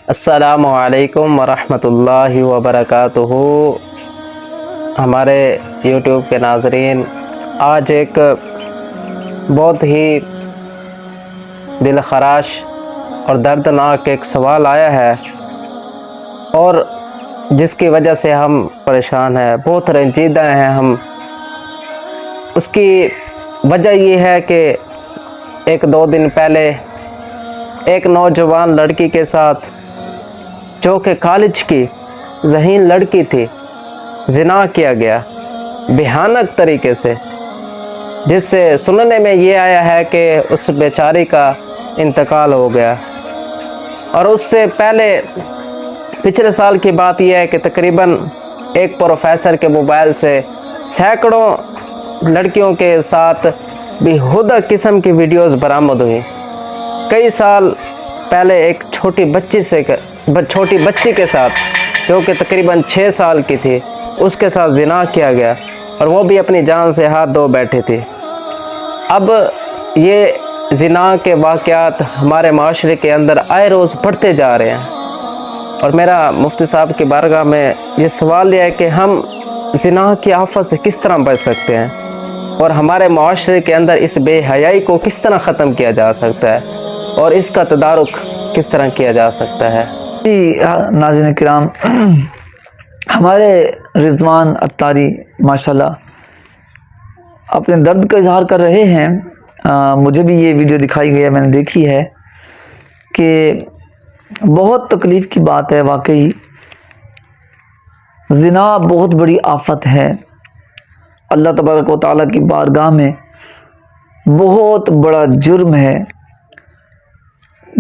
السلام علیکم ورحمۃ اللہ وبرکاتہ۔ ہمارے یوٹیوب کے ناظرین، آج ایک بہت ہی دل خراش اور دردناک ایک سوال آیا ہے، اور جس کی وجہ سے ہم پریشان ہیں، بہت رنجیدہ ہیں ہم۔ اس کی وجہ یہ ہے کہ ایک دو دن پہلے ایک نوجوان لڑکی کے ساتھ، جو کہ کالج کی ذہین لڑکی تھی، زنا کیا گیا بھیانک طریقے سے، جس سے سننے میں یہ آیا ہے کہ اس بیچاری کا انتقال ہو گیا۔ اور اس سے پہلے پچھلے سال کی بات یہ ہے کہ تقریباً ایک پروفیسر کے موبائل سے سینکڑوں لڑکیوں کے ساتھ بیہودہ قسم کی ویڈیوز برآمد ہوئی۔ کئی سال پہلے ایک چھوٹی بچی کے ساتھ، جو کہ تقریباً 6 سال کی تھی، اس کے ساتھ زنا کیا گیا، اور وہ بھی اپنی جان سے ہاتھ دھو بیٹھی تھی۔ اب یہ زنا کے واقعات ہمارے معاشرے کے اندر آئے روز بڑھتے جا رہے ہیں، اور میرا مفتی صاحب کی بارگاہ میں یہ سوال ہے کہ ہم زنا کی آفت سے کس طرح بچ سکتے ہیں، اور ہمارے معاشرے کے اندر اس بے حیائی کو کس طرح ختم کیا جا سکتا ہے، اور اس کا تدارک کس طرح کیا جا سکتا ہے۔ ناظرین کرام، ہمارے رضوان اتاری ماشاءاللہ اپنے درد کا اظہار کر رہے ہیں۔ مجھے بھی یہ ویڈیو دکھائی گئی ہے، میں نے دیکھی ہے کہ بہت تکلیف کی بات ہے۔ واقعی زنا بہت بڑی آفت ہے، اللہ تبارک و تعالیٰ کی بارگاہ میں بہت بڑا جرم ہے۔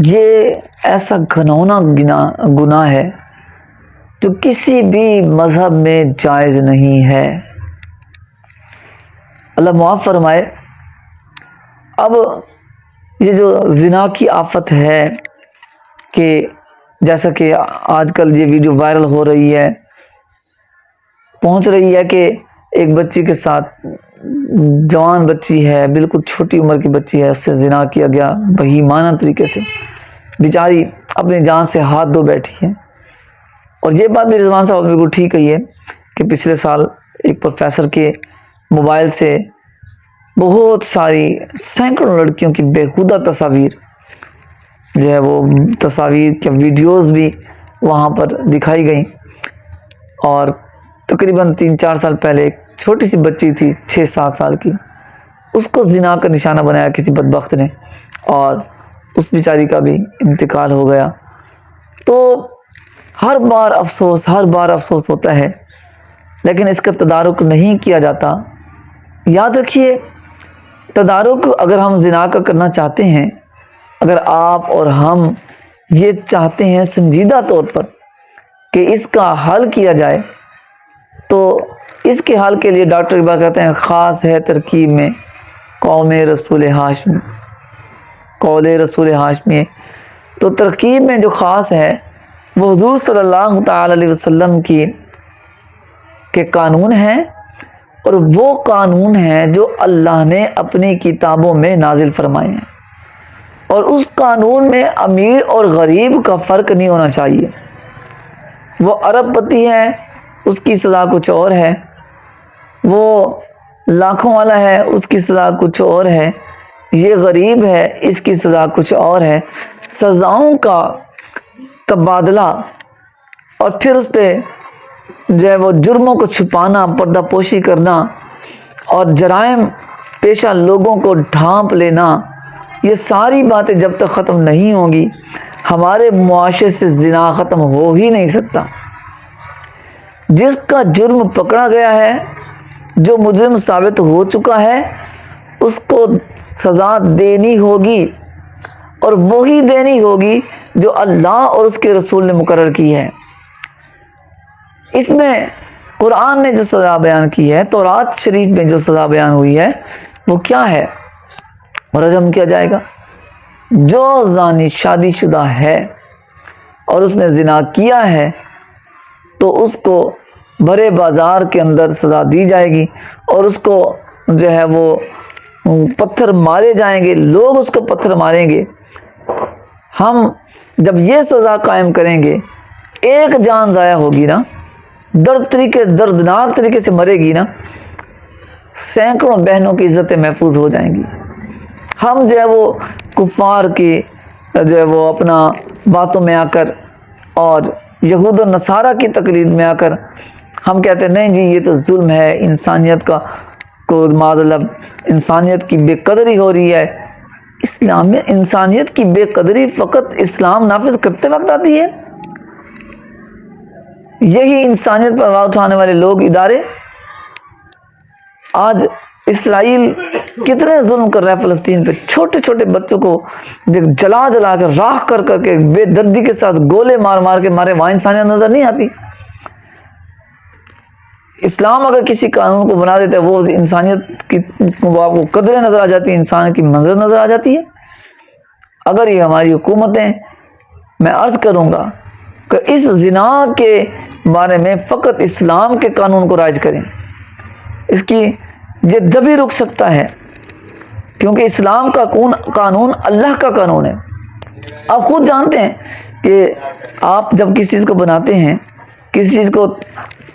یہ ایسا گھناؤنا گناہ ہے جو کسی بھی مذہب میں جائز نہیں ہے، اللہ معاف فرمائے۔ اب یہ جو زنا کی آفت ہے، کہ جیسا کہ آج کل یہ ویڈیو وائرل ہو رہی ہے، پہنچ رہی ہے کہ ایک بچی کے ساتھ، جوان بچی ہے، بالکل چھوٹی عمر کی بچی ہے، اس سے زنا کیا گیا بہیمانہ طریقے سے، بیچاری اپنی جان سے ہاتھ دھو بیٹھی ہے۔ اور یہ بات بھی رضوان صاحب بالکل ٹھیک کہی ہے کہ پچھلے سال ایک پروفیسر کے موبائل سے بہت ساری سینکڑوں لڑکیوں کی بیہودہ تصاویر جو ہے، وہ تصاویر کی ویڈیوز بھی وہاں پر دکھائی گئیں، اور تقریباً 3-4 سال پہلے ایک چھوٹی سی بچی تھی 6-7 سال کی، اس کو زنا کا نشانہ بنایا کسی بدبخت نے، اور اس بیچاری کا بھی انتقال ہو گیا۔ تو ہر بار افسوس ہوتا ہے، لیکن اس کا تدارک نہیں کیا جاتا۔ یاد رکھیے، تدارک اگر ہم زنا کا کرنا چاہتے ہیں، اگر آپ اور ہم یہ چاہتے ہیں سنجیدہ طور پر کہ اس کا حل کیا جائے، تو اس کے حل کے لیے ڈاکٹر اقبال کہتے ہیں خاص ہے ترکیب میں قول رسول ہاشمی۔ تو ترکیب میں جو خاص ہے وہ حضور صلی اللہ تعالی علیہ وسلم کے قانون ہیں، اور وہ قانون ہیں جو اللہ نے اپنی کتابوں میں نازل فرمائے ہیں، اور اس قانون میں امیر اور غریب کا فرق نہیں ہونا چاہیے۔ وہ ارب پتی ہے، اس کی سزا کچھ اور ہے، وہ لاکھوں والا ہے، اس کی سزا کچھ اور ہے، یہ غریب ہے، اس کی سزا کچھ اور ہے۔ سزاؤں کا تبادلہ، اور پھر اس پہ جو ہے وہ جرموں کو چھپانا، پردہ پوشی کرنا، اور جرائم پیشہ لوگوں کو ڈھانپ لینا، یہ ساری باتیں جب تک ختم نہیں ہوں گی، ہمارے معاشرے سے زنا ختم ہو ہی نہیں سکتا۔ جس کا جرم پکڑا گیا ہے، جو مجرم ثابت ہو چکا ہے، اس کو سزا دینی ہوگی، اور وہی دینی ہوگی جو اللہ اور اس کے رسول نے مقرر کی ہے۔ اس میں قرآن نے جو سزا بیان کی ہے، تورات شریف میں جو سزا بیان ہوئی ہے، وہ کیا ہے؟ رجم کیا جائے گا۔ جو زانی شادی شدہ ہے اور اس نے زنا کیا ہے، تو اس کو بھرے بازار کے اندر سزا دی جائے گی، اور اس کو جو ہے وہ پتھر مارے جائیں گے، لوگ اس کو پتھر ماریں گے۔ ہم جب یہ سزا قائم کریں گے، ایک جان ضائع ہوگی نا، دردناک طریقے سے مرے گی نا، سینکڑوں بہنوں کی عزتیں محفوظ ہو جائیں گی۔ ہم جو ہے وہ کفار کی جو ہے وہ اپنا باتوں میں آ کر اور یہود و نصارہ کی تقلید میں آ کر ہم کہتے ہیں نہیں جی یہ تو ظلم ہے، انسانیت کا کو معاذ اللہ انسانیت کی بے قدری ہو رہی ہے۔ اسلام میں انسانیت کی بے قدری فقط اسلام نافذ کرتے وقت آتی ہے؟ یہی انسانیت پر آواز اٹھانے والے لوگ، ادارے، آج اسرائیل کتنے ظلم کر رہا ہے فلسطین پہ، چھوٹے چھوٹے بچوں کو جلا جلا کر، راکھ کر کر کے، بے دردی کے ساتھ گولے مار مار کے مارے، وہاں انسانیت نظر نہیں آتی؟ اسلام اگر کسی قانون کو بنا دیتا ہے وہ انسانیت کی وہ آپ کو قدریں نظر آ جاتی ہیں، انسان کی منظر نظر آ جاتی ہے۔ اگر یہ ہماری حکومتیں، میں عرض کروں گا کہ اس زنا کے بارے میں فقط اسلام کے قانون کو رائج کریں، اس کی یہ جبھی رک سکتا ہے کیونکہ اسلام کا قانون اللہ کا قانون ہے۔ آپ خود جانتے ہیں کہ آپ جب کسی چیز کو بناتے ہیں، کسی چیز کو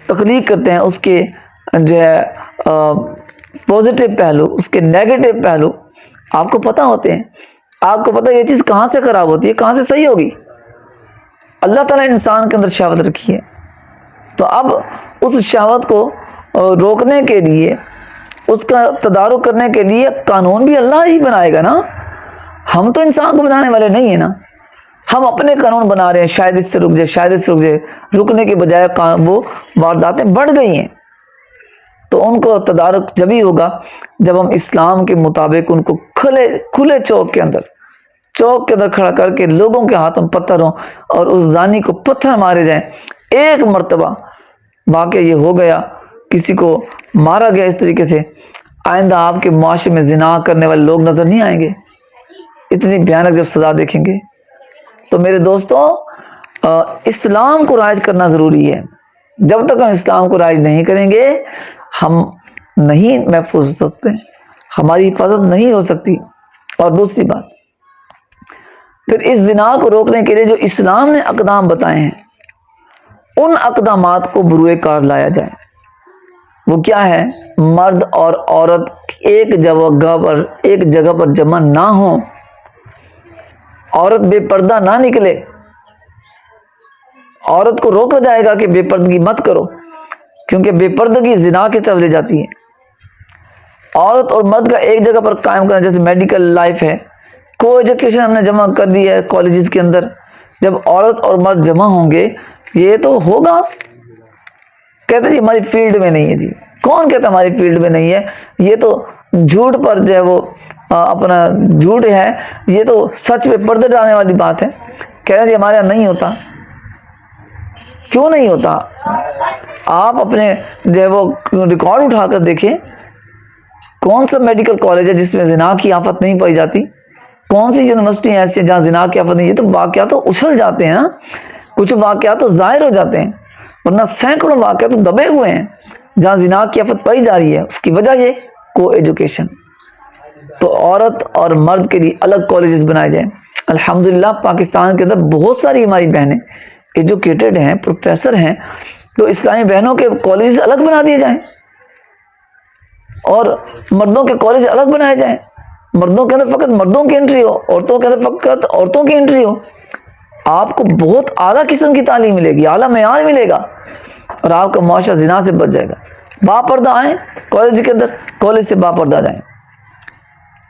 تخلیق کرتے ہیں، اس کے جو ہے پازیٹیو پہلو، اس کے نیگیٹو پہلو آپ کو پتہ ہوتے ہیں۔ آپ کو پتہ یہ چیز کہاں سے خراب ہوتی ہے، کہاں سے صحیح ہوگی۔ اللہ تعالیٰ نے انسان کے اندر شہوت رکھی ہے، تو اب اس شہوت کو روکنے کے لیے، اس کا تدارک کرنے کے لیے قانون بھی اللہ ہی بنائے گا نا۔ ہم تو انسان کو بنانے والے نہیں ہیں نا، ہم اپنے قانون بنا رہے ہیں، شاید اس سے رک جائے، شاید اس سے رک جائے، رکنے کے بجائے وہ وارداتیں بڑھ گئی ہیں۔ تو ان کو تدارک جبھی ہوگا جب ہم اسلام کے مطابق ان کو کھلے چوک کے اندر کھڑا کر کے لوگوں کے ہاتھوں پتھر ہوں اور اس زانی کو پتھر مارے جائیں۔ ایک مرتبہ واقعہ یہ ہو گیا، کسی کو مارا گیا اس طریقے سے، آئندہ آپ کے معاشرے میں زنا کرنے والے لوگ نظر نہیں آئیں گے، اتنی بھیانک جب سزا دیکھیں گے۔ تو میرے دوستو، اسلام کو رائج کرنا ضروری ہے۔ جب تک ہم اسلام کو رائج نہیں کریں گے ہم نہیں محفوظ ہو سکتے، ہماری حفاظت نہیں ہو سکتی۔ اور دوسری بات، پھر اس زنا کو روکنے کے لیے جو اسلام نے اقدام بتائے ہیں ان اقدامات کو بروئے کار لایا جائے۔ وہ کیا ہے؟ مرد اور عورت ایک جگہ پر جمع نہ ہوں، عورت بے پردہ نہ نکلے، عورت کو روکا جائے گا کہ بے پردگی مت کرو، کیونکہ بے پردگی زنا کی طرف لے جاتی ہے۔ عورت اور مرد کا ایک جگہ پر قائم کرنا، جیسے میڈیکل لائف ہے، کو ایجوکیشن ہم نے جمع کر دی ہے کالجز کے اندر، جب عورت اور مرد جمع ہوں گے یہ تو ہوگا۔ کہتے جی ہماری فیلڈ میں نہیں ہے، جی کون کہتا ہماری فیلڈ میں نہیں ہے؟ یہ تو جھوٹ پر جو ہے وہ اپنا جھوٹ ہے، یہ تو سچ پہ پردے ڈالنے والی بات ہے۔ کہہ رہے جی ہمارے یہاں نہیں ہوتا، کیوں نہیں ہوتا؟ آپ اپنے جو ہے وہ ریکارڈ اٹھا کر دیکھیں، کون سا میڈیکل کالج ہے جس میں زنا کی آفت نہیں پائی جاتی؟ کون سی یونیورسٹی ایسی ہے جہاں زنا کی آفت نہیں؟ یہ تو واقعات تو اچھل جاتے ہیں نا، کچھ واقعات تو ظاہر ہو جاتے ہیں، ورنہ سینکڑوں واقعات تو دبے ہوئے ہیں جہاں زنا کی آفت پائی جا رہی ہے۔ اس کی وجہ یہ کو ایجوکیشن۔ تو عورت اور مرد کے لیے الگ کالجز بنائے جائیں۔ الحمدللہ پاکستان کے اندر بہت ساری ہماری بہنیں ایجوکیٹڈ ہیں، پروفیسر ہیں، تو اسلامی بہنوں کے کالجز الگ بنا دیے جائیں اور مردوں کے کالج الگ بنائے جائیں۔ مردوں کے اندر فقط مردوں کی انٹری ہو، عورتوں کے اندر فقط عورتوں کی انٹری ہو۔ آپ کو بہت اعلیٰ قسم کی تعلیم ملے گی، اعلیٰ معیار ملے گا، اور آپ کا معاشرہ زنا سے بچ جائے گا۔ باپردہ آئیں کالج کے اندر، کالج سے باپردہ جائیں۔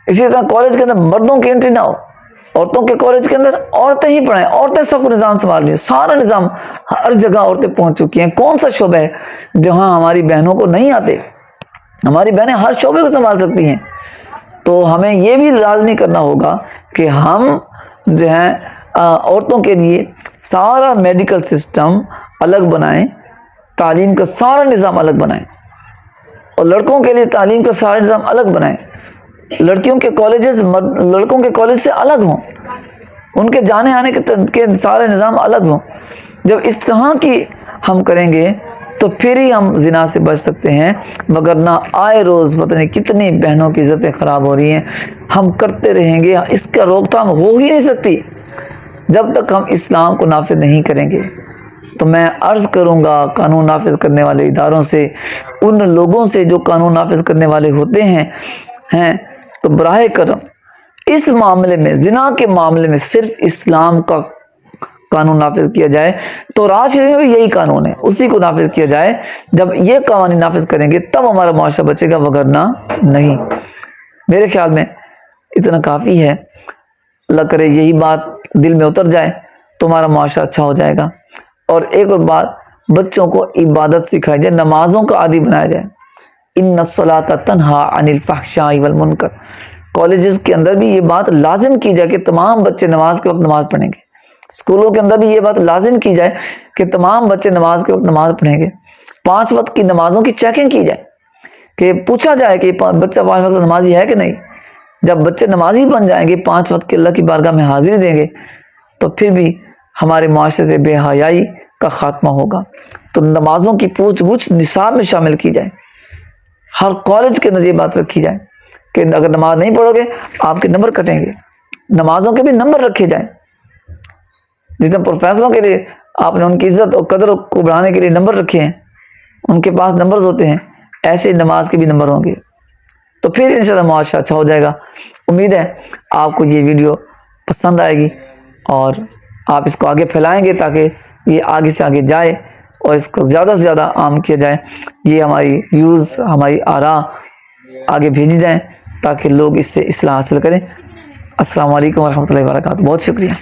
اسی طرح کالج کے اندر مردوں کی انٹری نہ ہو، عورتوں کے کالج کے اندر عورتیں ہی پڑھائیں، عورتیں سب کو نظام سنبھال رہی ہیں، سارا نظام، ہر جگہ عورتیں پہنچ چکی ہیں۔ کون سا شعبہ ہے جہاں ہماری بہنوں کو نہیں آتے؟ ہماری بہنیں ہر شعبے کو سنبھال سکتی ہیں۔ تو ہمیں یہ بھی لازمی کرنا ہوگا کہ ہم جو ہے عورتوں کے لیے سارا میڈیکل سسٹم الگ بنائیں، تعلیم کا سارا نظام الگ بنائیں، اور لڑکوں کے لیے تعلیم کا سارا نظام الگ بنائیں۔ لڑکیوں کے کالجز لڑکوں کے کالج سے الگ ہوں، ان کے جانے آنے کے سارے نظام الگ ہوں۔ جب اس طرح کی ہم کریں گے تو پھر ہی ہم زنا سے بچ سکتے ہیں، مگر نہ آئے روز پتہ نہیں کتنی بہنوں کی عزتیں خراب ہو رہی ہیں۔ ہم کرتے رہیں گے، اس کا روک تھام ہو ہی نہیں سکتی۔ جب تک ہم اسلام کو نافذ نہیں کریں گے تو میں عرض کروں گا قانون نافذ کرنے والے اداروں سے، ان لوگوں سے جو قانون نافذ کرنے والے ہوتے ہیں تو براہ کرم اس معاملے میں، زنا کے معاملے میں صرف اسلام کا قانون نافذ کیا جائے۔ تو رات شریف میں یہی قانون ہے، اسی کو نافذ کیا جائے۔ جب یہ قوانین نافذ کریں گے تب ہمارا معاشرہ بچے گا، وگرنہ نہیں۔ میرے خیال میں اتنا کافی ہے۔ اللہ کرے یہی بات دل میں اتر جائے تو ہمارا معاشرہ اچھا ہو جائے گا۔ اور ایک اور بات، بچوں کو عبادت سکھائی جائے، نمازوں کا عادی بنایا جائے۔ ان الصلاۃ تنہا عن الفحشاء والمنکر، کالجز کے اندر بھی یہ بات لازم کی جائے کہ تمام بچے نماز کے وقت نماز پڑھیں گے۔ اسکولوں کے اندر بھی یہ بات لازم کی جائے کہ تمام بچے نماز کے وقت نماز پڑھیں گے۔ 5 وقت کی نمازوں کی چیکنگ کی جائے، کہ پوچھا جائے کہ بچہ 5 وقت نمازی ہے کہ نہیں۔ جب بچے نمازی بن جائیں گے، 5 وقت کی اللہ کی بارگاہ میں حاضری دیں گے، تو پھر بھی ہمارے معاشرے سے بے حیائی کا خاتمہ ہوگا۔ تو نمازوں کی پوچھ گچھ نصاب میں شامل کی جائے، ہر کالج کے اندر یہ بات رکھی جائے کہ اگر نماز نہیں پڑھو گے آپ کے نمبر کٹیں گے۔ نمازوں کے بھی نمبر رکھے جائیں، جس طرح پروفیسروں کے لیے آپ نے ان کی عزت اور قدر کو بڑھانے کے لیے نمبر رکھے ہیں، ان کے پاس نمبرز ہوتے ہیں، ایسے نماز کے بھی نمبر ہوں گے، تو پھر انشاءاللہ معاشرہ اچھا ہو جائے گا۔ امید ہے آپ کو یہ ویڈیو پسند آئے گی اور آپ اس کو آگے پھیلائیں گے تاکہ یہ آگے سے آگے جائے اور اس کو زیادہ سے زیادہ عام کیا جائے۔ یہ ہماری ویوز، ہماری آراء آگے بھیجی جائیں تاکہ لوگ اس سے اصلاح حاصل کریں۔ السلام علیکم ورحمۃ اللہ وبرکاتہ، بہت شکریہ۔